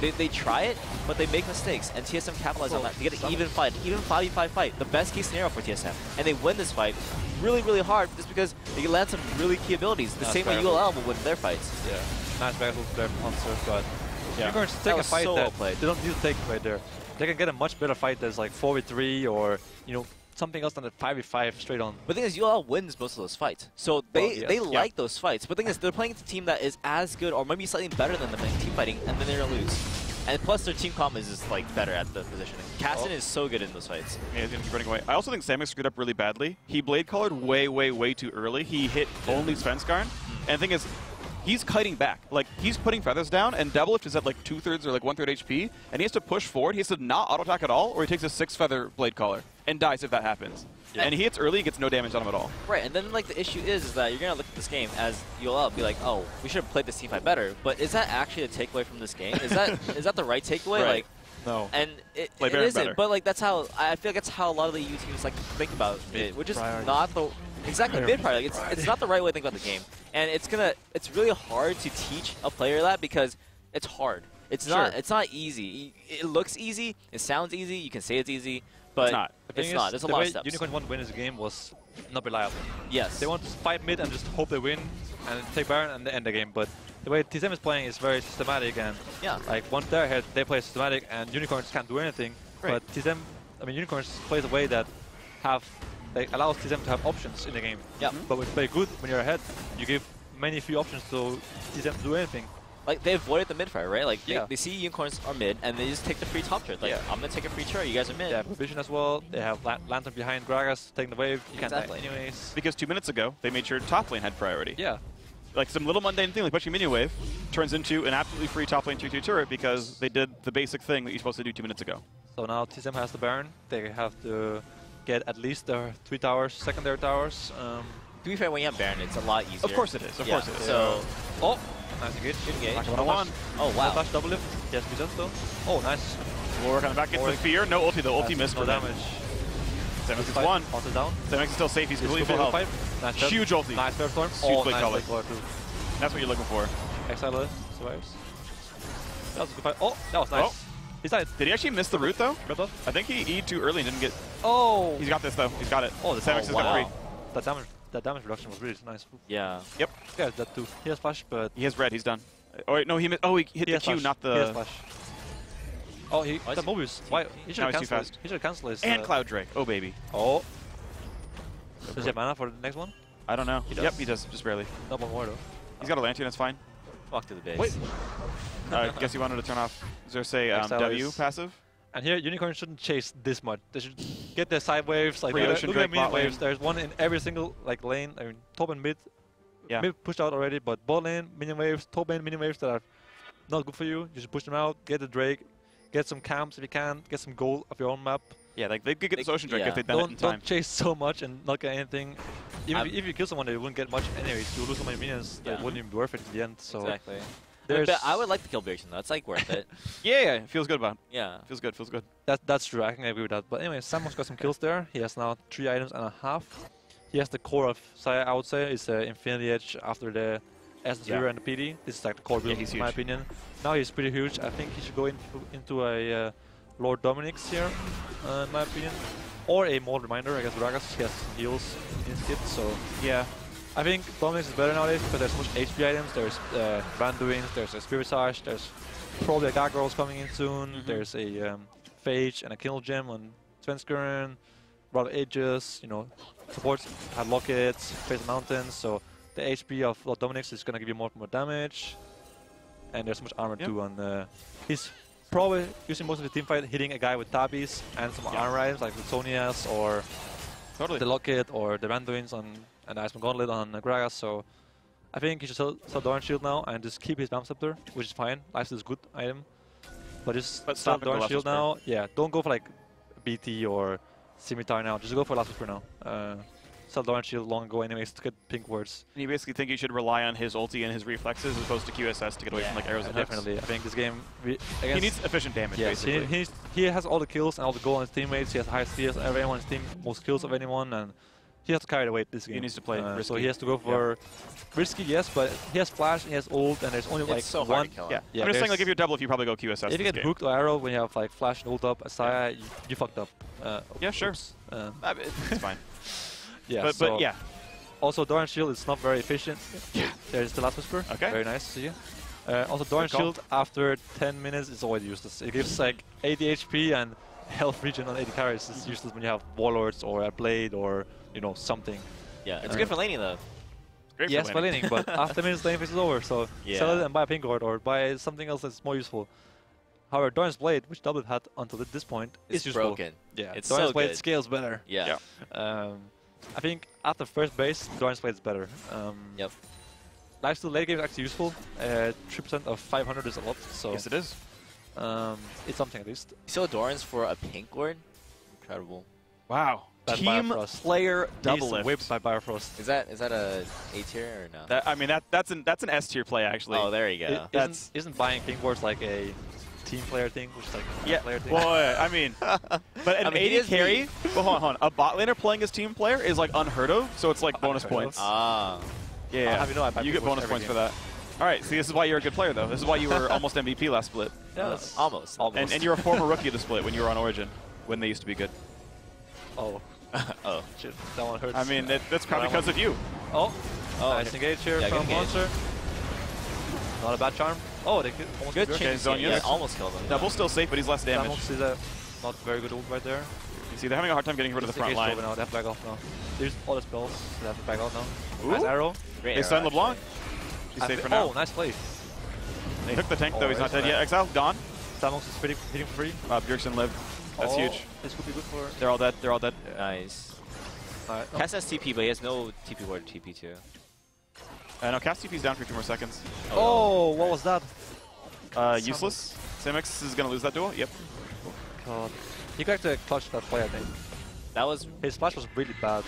They try it, but they make mistakes, and TSM capitalize on that. They get an even fight, even 5v5 fight, the best case scenario for TSM, and they win this fight really, really hard just because they can land some really key abilities. The same way ULL will win their fights. Yeah, nice battle there from Hunter, but Yeah. you're going to take a fight so that well played. they don't need to take right there. They can get a much better fight that's like 4v3 or something else than a 5v5 straight on. But the thing is, ULL wins most of those fights, so they yes. like those fights. But the thing is, they're playing against a team that is as good or maybe slightly better than them in team fighting, and then they're gonna lose. And plus, their team comm is just like better at the positioning. Caston is so good in those fights. Yeah, he's going to keep running away. I also think Samus screwed up really badly. He blade collared way too early. He hit only Svenskarn. And the thing is, he's kiting back. Like, he's putting feathers down, and Doublelift is at like 2/3 or like 1/3 HP, and he has to push forward. He has to not auto attack at all, or he takes a 6-feather blade collar and dies if that happens. Yeah. And he hits early, he gets no damage on him at all. Right, and then like the issue is that you're gonna look at this game as ULL be like, oh, we should have played this team fight better. But is that actually a takeaway from this game? Is that the right takeaway? Right. Like, No. and it Baron isn't. better. But like that's how I feel like that's how a lot of the EU teams like to think about it, which is priorities. not the exactly mid priority. Like, it's not the right way to think about the game, and it's really hard to teach a player that because it's hard. It's not easy. It looks easy. It sounds easy. You can say it's easy, but It's not. It's not. There's a lot of steps. Unicorn want to win this game was not reliable. Yes. They want to fight mid and just hope they win and take Baron and end the game. But the way TSM is playing is very systematic, and Yeah. like once they're ahead, they play systematic, and Unicorns can't do anything. Right. But TSM, Unicorns plays a way that allows TSM to have options in the game. Yeah. But when you play good, when you're ahead, you give few options to TSM to do anything. Like, they avoided the mid fire, right? Like, Yeah. they see Unicorns are mid, and they just take the free top turret. Like, Yeah. I'm gonna take a free turret, you guys are mid. They have vision as well. They have Lantern behind Gragas taking the wave. You can't die Exactly. anyways. Because 2 minutes ago, they made sure top lane had priority. Yeah. Like some little mundane thing like pushing mini wave turns into an absolutely free top lane 2-2 turret because they did the basic thing that you're supposed to do 2 minutes ago. So now TSM has the Baron. They have to get at least their 3 towers, secondary towers. To be fair, when you have Baron, it's a lot easier. Of course it is. Of course it is. So, Oh, nice engage. good engage. Back 1-on-1. Oh, No wow. flash double lift. Yes, we just though. Oh, nice. We'll work on the back. Gets the fear. No ulti. The ulti missed no for them. damage. Samus is 1. Also down. Samus is still safe. He's completely full health. Nice Huge ulti. Nice Fair Storm. Huge Oh, blade nice collar. blade collar too. That's what you're looking for. Exile survives. That was a good fight. Oh, that was nice. Oh. He's died. Did he actually miss the root, though? Red buff. I think he E'd too early and didn't get... Oh. He's got this, though. He's got it. Oh, the Samus is wow. got free. That damage reduction was really nice. Yeah. Yep. This guy has that too. He has flash, but He has red. He's done. Oh, wait, no, he missed... Oh, he hit he the has Q, flash. not He has the... flash. Oh, he Oh, the Mobius. Why? He should Now have he's too canceled. fast. He should have canceled his. And Cloud Drake. Oh, baby. Oh. Does he have mana for the next one? I don't know. He does. Yep, he does. Just barely. Not one more though. He's got a lantern. That's fine. Walk to the base. Wait. I guess he wanted to turn off... Is there, say, Exile W is- passive? And here, Unicorn shouldn't chase this much. They should get their side waves, like Free look Ocean at Drake minion bot lane. waves. There's one in every single lane. I mean, top and mid. Yeah. Mid pushed out already, but bot lane, minion waves, top lane, minion waves that are not good for you. You should push them out. Get the Drake. Get some camps if you can. Get some gold of your own map. Yeah, like, they could get this Ocean Drake yeah. if they'd done it in time. Don't chase so much and not get anything. Even I'm- if you kill someone, they wouldn't get much anyways. You lose so many minions, Yeah. that wouldn't even be worth it in the end. So Exactly. I would like to kill Bjergsen though. It's like worth it. Yeah, it feels good about. Yeah. Feels good. Feels good. That's true. I can agree with that. But anyway, Samox got some kills there. He has now 3 items and a half. He has the core of Saya, I would say, is the Infinity Edge after the Essence Reaver and the PD. This is like the core build, he's in my huge. opinion. Now he's pretty huge. I think he should go into a Lord Dominic's here, in my opinion. Or a Mold Reminder, I guess Gragas. He has some heals in his kit, so Yeah. I think Dominic's is better nowadays because there's so much HP items. There's Randuins, there's a Spirit Visage, there's probably a Gargoyles coming in soon. There's a Phage and a Kindle Gem on Svenskeren. Rather Aegis, you know, supports have Lockets, face the mountains, so the HP of Lord Dominic's is gonna give you more damage. And there's so much armor too on he's probably using most of the team fight hitting a guy with Tabis and some armor items like the Sonias or Totally. the Locket or the Randuins on and the Iceman Gauntlet on Gragas, so I think he should sell Doran Shield now and just keep his Bam Scepter, which is fine. Lifesteal is a good item. But just But sell stop Doran at the Shield Last now. Yeah, don't go for like BT or Scimitar now. Just go for Last Whisper now. Sell Doran Shield long ago anyways to get pink words. And you basically think you should rely on his ulti and his reflexes as opposed to QSS to get away from like arrows and hooks. Definitely. I think this game He needs efficient damage, yes, basically. he has all the kills and all the gold on his teammates. He has the highest kills of everyone on his team, most kills of anyone, and he has to carry the weight this game. He needs to play so risky. he has to go for risky, yes, but he has flash, he has ult, and there's only It's like so one. hard to kill him. Yeah. Yeah, I'm just saying, like, there's- if you're double, if you probably go QSS. If you this get game. hooked or arrow when you have like flash and ult up, Asaya, you fucked up. Yeah, sure. Oops. It's fine. Yeah, But yeah. Also, Doran Shield is not very efficient. Yeah. There's the Last Whisper. Okay. Very nice to see. Also, Doran Good call. Shield after 10 minutes is always useless. It gives like 80 HP and health regen on 80 carries. It's useless when you have Warlords or a Blade or, you know, something. Yeah, it's good for laning though. Great Yes, for laning, but after minutes, lane phase is over. So sell it and buy a pink ward or buy something else that's more useful. However, Doran's Blade, which Double had until this point, It's is useful. broken. Yeah, It's Doran's so Blade good. scales better. Yeah. I think at the first base, Doran's Blade is better. Yep. Lifesteal late game is actually useful. 3% of 500 is a lot, so Yes, it is. it's something at least. So Doran's for a pink ward? Incredible. Wow. That Team Bifrost. player double He's lift. whipped by Bifrost. Is that a A tier or no? That, I mean, that's an S tier play, actually. Oh, there you go. Isn't buying pink wards like a team player thing, which is like a Yeah, player thing? well, I mean, but an I mean, he 80 is carry, neat. well, hold on. A bot laner playing as team player is like unheard of, so it's like bonus Unheard of. points. Ah. Yeah, I'll have you know I buy you pink get bonus wards points every for that. All right, see, this is why you're a good player, though. This is why you were almost MVP last split. Yeah, that's Almost. And you're a former rookie of the split when you were on Origin, when they used to be good. oh, Oh. shit, that one hurts. I mean, that's probably That because one- of you. oh, Oh, nice okay. engage here Yeah, from good engage. Monster. Not a bad charm. Oh, they could almost Good convert. change. Zonius. Yeah, almost killed him. Double's still safe, but he's less damage. Samox is a not very good ult right there. You see, they're having a hard time getting rid of the front Engage line. over now. They have to back off now. There's all the spells. They have to back out now. Ooh. Nice arrow. Great They arrow, stun LeBlanc. actually. He's safe for now. Oh, nice play. They hooked the tank, though. He's not dead nice. yet. Exile, gone. Samox is hitting free. Bjergsen lived. That's Oh, huge. This could be good for. They're all dead. They're all dead. Nice. Alright. Cass has TP, but he has no TP ward TP too. No, cast TP's down for 2 more seconds. Oh, what was that? Useless. Simix is going to lose that duel. Yep. God. He got to clutch that play, I think. That was His splash was really bad.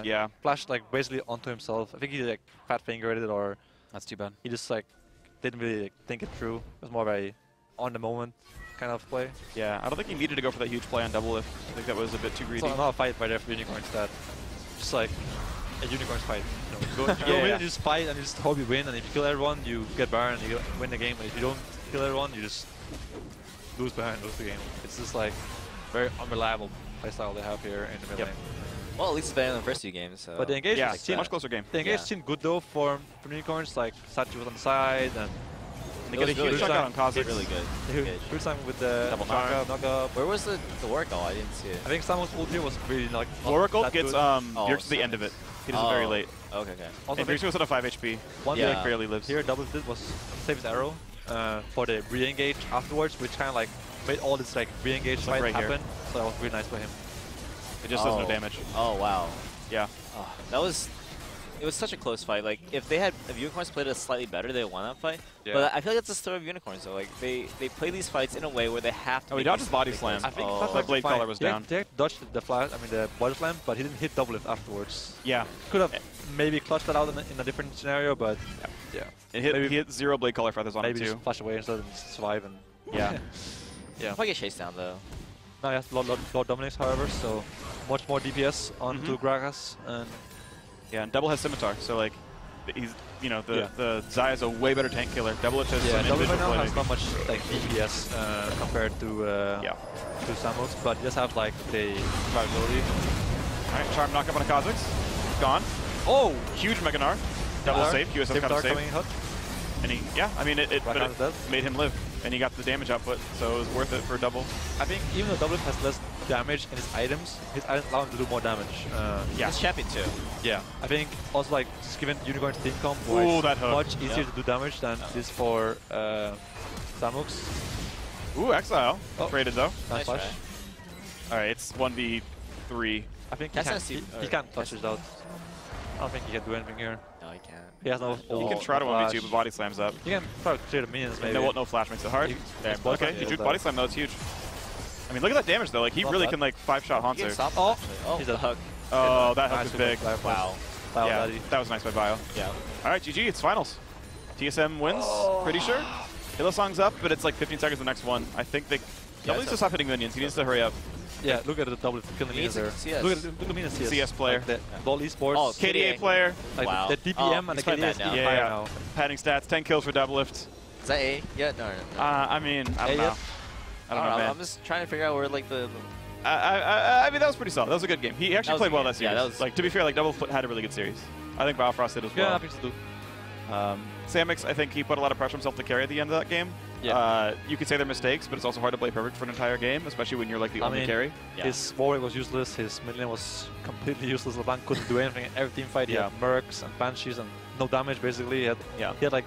Yeah. Flashed like basically onto himself. I think he like fat fingered it or That's too bad. he just like didn't really like, think it through. It was more of a on the moment kind of play. Yeah, I don't think he needed to go for that huge play on double lift. I think that was a bit too greedy. So not a fight by there for unicorns that just like a unicorns fight. You know, you go Yeah, in, yeah. you just fight and you just hope you win, and if you kill everyone you get Baron and you win the game. And if you don't kill everyone you just lose Baron, lose the game. It's just like very unreliable playstyle they have here in the mid Yep. lane. well, at least it's better than the first 2 games. So. But the engage Yeah, is still, much closer game. the engage Yeah. seemed good though for unicorns, like Sachi was on the side and They It get a was really huge good. shot on Kha'Zix. It's really good. Engage. first time with the Double charm, knock-up. Where was the work? Oh, I didn't see it. I think Samus ult here was really like not Oracle that gets good. Bjergsen to the end of it. He does it very late. Okay, okay. Also, And Bjergsen was at a 5 HP. one He thing like barely lives. here double did was save his arrow for the re-engage afterwards, which kind of like made all this like re-engage like fight right here. happen. So that was really nice for him. It just does no damage. Oh, wow. Yeah. Oh, that was it was such a close fight. Like if Unicorns played it slightly better, they won that fight. Yeah. But I feel like that's the story of Unicorns though. Like they play these fights in a way where they have to. Oh, he make dodged these his body big slam. plays. I think Oh, Blade Caller was down. They dodged the flash, the body slam, but he didn't hit double lift afterwards. Yeah. Could have maybe clutched that out in a different scenario, but yeah. He hit 0 Blade Caller feathers on him Maybe too. just flash away instead and survive and Yeah. yeah. If I get chased down though. Now he has Lord Dominix, however, so much more DPS onto Gragas, and Yeah, and Double has Scimitar, so like, he's, you know, the Zai is a way better tank killer. Double has some Double individual right now play. has not much like DPS compared to Samus, but he does have like the variability. Alright, Charm knock up on a Kha'Zix. Gone. Oh, Huge Meganar. Double safe, QSF kind of Scimitar safe. coming hot. And he, yeah, I mean, it Right dead. made him live. And he got the damage output, so it was worth it for Double. I think even though Double has less damage in his items allow him to do more damage. Yeah. He's champion too. Yeah, I think also like just given Unicorn's team comp, Ooh, that hook. much easier to do damage than it is for Samux. Ooh, Exile. Oh. Traded though. Nice flash. try. Alright, it's 1v3. I think That's he not can't, Steve- he can't touch it out. I don't think he can do anything here. No, he can't. He has no. You can try to 1v2, but body slams up. You can try to clear the minions maybe. No flash makes it hard. He- Yeah, his body okay, slam he is drew there. body slam though, it's huge. I mean, look at that damage though. Like, he Not really bad. can like 5-shot He can Hanser. stop Oh, oh, he's the a- hook. Oh, that hook Nice is hook big. by Fireflies. Wow. Wow, Yeah, daddy. that was nice by Bio. Yeah. Alright, GG, it's finals. TSM wins, pretty sure. Hillsong's up, but it's like 15 seconds the next one. I think they... Double needs to stop hitting minions. He needs to hurry up. Yeah, look at the double killing He needs minions there. a CS. Look at the minions CS. CS player. Like the Ball Esports. Oh, KDA player. like wow. the DPM Oh, and the he's playing KDA bad is now. even Yeah, higher yeah. now. Padding stats, 10 kills for Doublelift. Is that A? Yeah, no. I mean, I don't know. yep. I don't know, man. I'm just trying to figure out where like the I mean, that was pretty solid. That was a good game. He actually That was played a well good that game. Yeah, series. that was- Like, to be fair, like Double had a really good series. I think Biofrost did as Yeah, well. nothing to do. Samix, I think he put a lot of pressure on himself to carry at the end of that game. Yeah. You could say they're mistakes, but it's also hard to play perfect for an entire game, especially when you're like the only carry. Yeah. His Warwick was useless, his minion was completely useless, LeBlanc couldn't do anything. Every team fight he had Mercs and Banshees and no damage basically. He had like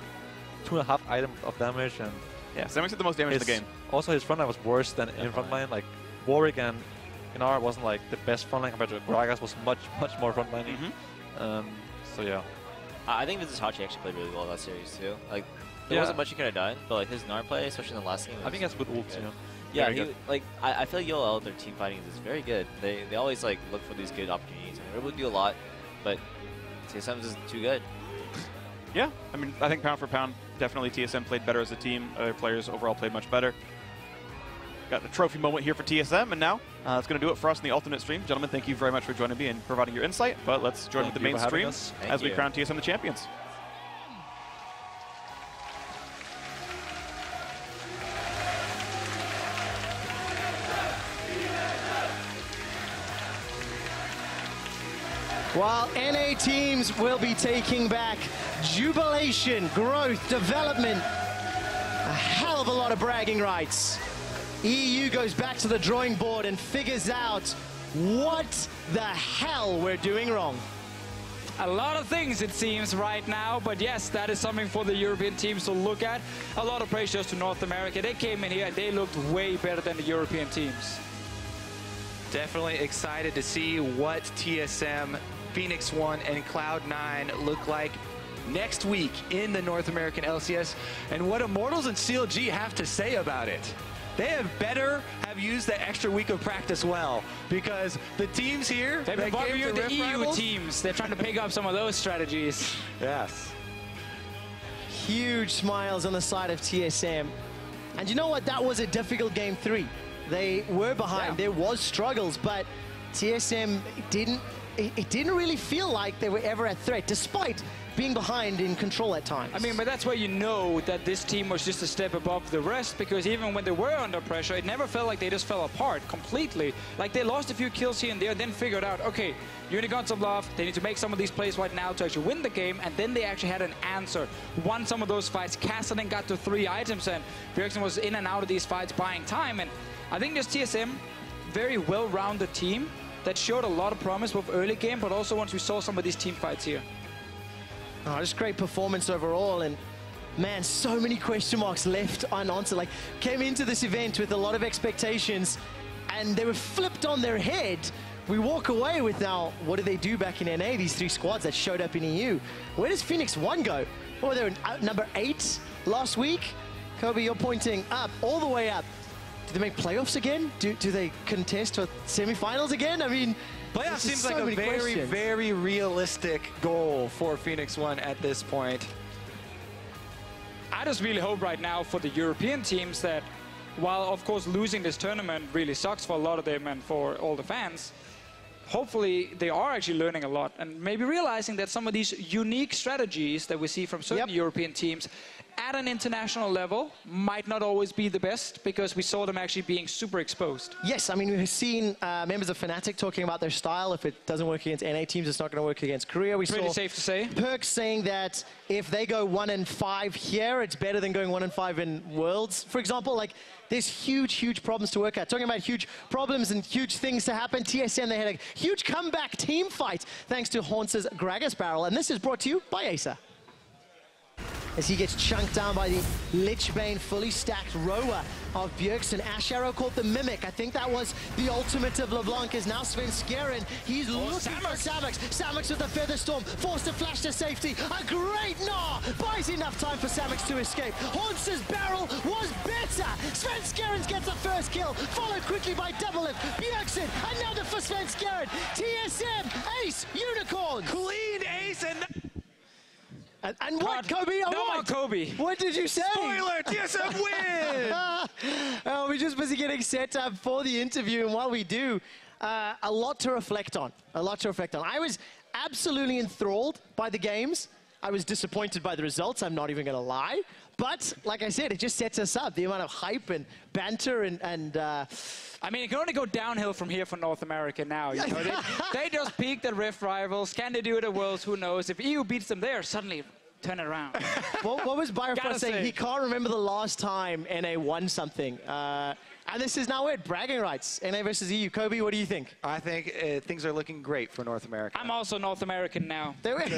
2.5 items of damage, and Yeah, Samix had the most damage in the game. also his frontline was worse than in frontline. Like Warwick and Inar wasn't like the best frontline compared to Gragas was much more frontline. So yeah. I think Vintage Hachi actually played really well that series too. Like there Yeah. wasn't much he could have done, but like his Nar play, especially in the last game. I think he has good ult, good. you know. Yeah, Very good. like I feel like ULL, their team fighting is very good. They always like look for these good opportunities, and they're able to do a lot, but TSM is too good. Yeah, I mean, I think pound for pound, definitely TSM played better as a team. Other players overall played much better. Got a trophy moment here for TSM, and now that's going to do it for us in the alternate stream. Gentlemen, thank you very much for joining me and providing your insight, but let's join with the main stream as we crown TSM the champions. While NA teams will be taking back jubilation, growth, development, a hell of a lot of bragging rights. EU goes back to the drawing board and figures out what the hell we're doing wrong. A lot of things, it seems, right now, but yes, that is something for the European teams to look at. A lot of praise goes to North America. They came in here and they looked way better than the European teams. Definitely excited to see what TSM, Phoenix One, and Cloud9 look like next week in the North American LCS, and what Immortals and CLG have to say about it. They have better have used the extra week of practice well, because the teams here They've been that came bugging to the Rift EU Rivals- teams. They're trying to pick up some of those strategies. Yes. Huge smiles on the side of TSM. And you know what? That was a difficult game 3. They were behind. Yeah. There was struggles, but TSM didn't really feel like they were ever a threat, despite being behind in control at times. I mean, but that's where you know that this team was just a step above the rest, because even when they were under pressure, it never felt like they just fell apart completely. Like, they lost a few kills here and there, then figured out, okay, Unicorns are bluff, they need to make some of these plays right now to actually win the game, and then they actually had an answer. Won some of those fights. Kassadin got to 3 items, and Bjergsen was in and out of these fights buying time, and I think this TSM, very well-rounded team that showed a lot of promise both early game, but also once we saw some of these team fights here. Oh, just great performance overall, and man, so many question marks left unanswered. Like, came into this event with a lot of expectations, and they were flipped on their head we walk away with now, what did they do back in NA, these 3 squads that showed up in EU? Where does Phoenix One go? Oh, they were number 8 last week. Kobe, you're pointing up, all the way up. Do they make playoffs again? Do they contest for semifinals again? I mean, Playoff seems like a very realistic goal for Phoenix One at this point. I just really hope right now for the European teams that, while of course losing this tournament really sucks for a lot of them and for all the fans, hopefully they are actually learning a lot and maybe realizing that some of these unique strategies that we see from certain European teams at an international level might not always be the best, because we saw them actually being super exposed. Yes, I mean, we've seen members of Fnatic talking about their style. If it doesn't work against NA teams, it's not going to work against Korea. We Pretty saw safe to say. Perkz saying that if they go 1-5 here, it's better than going 1-5 in Worlds, for example. Like, there's huge problems to work at. Talking about huge problems and huge things to happen, TSM, they had a huge comeback team fight thanks to Hauntz's Gragas barrel. And this is brought to you by Acer. As he gets chunked down by the Lichbane fully stacked rower of Bjergsen. Ash Arrow called the Mimic. I think that was the ultimate of LeBlanc. Is now Svenskeren. He's looking for Samux. Samux with the Feather Storm, forced to flash to safety. A great gnaw buys enough time for Samux to escape. Hauntz's barrel was better. Svenskeren gets the first kill, followed quickly by Double Lift. Bjergsen, another for Svenskeren. TSM, Ace, Unicorn. Clean ace and... And what, Kobe? No more Kobe. What did you say? Spoiler, TSM win! We're just busy getting set up for the interview, and while we do, a lot to reflect on. I was absolutely enthralled by the games. I was disappointed by the results, I'm not even going to lie. But, like I said, it just sets us up. The amount of hype and banter and I mean, it can only go downhill from here for North America now. You know? they just peaked at Rift Rivals. Can they do it at Worlds? Who knows? If EU beats them there, suddenly turn it around. What was Byrefrost saying? He can't remember the last time NA won something. And this is now it, bragging rights. NA versus EU. Kobe, what do you think? I think things are looking great for North America. I'm also North American now. There we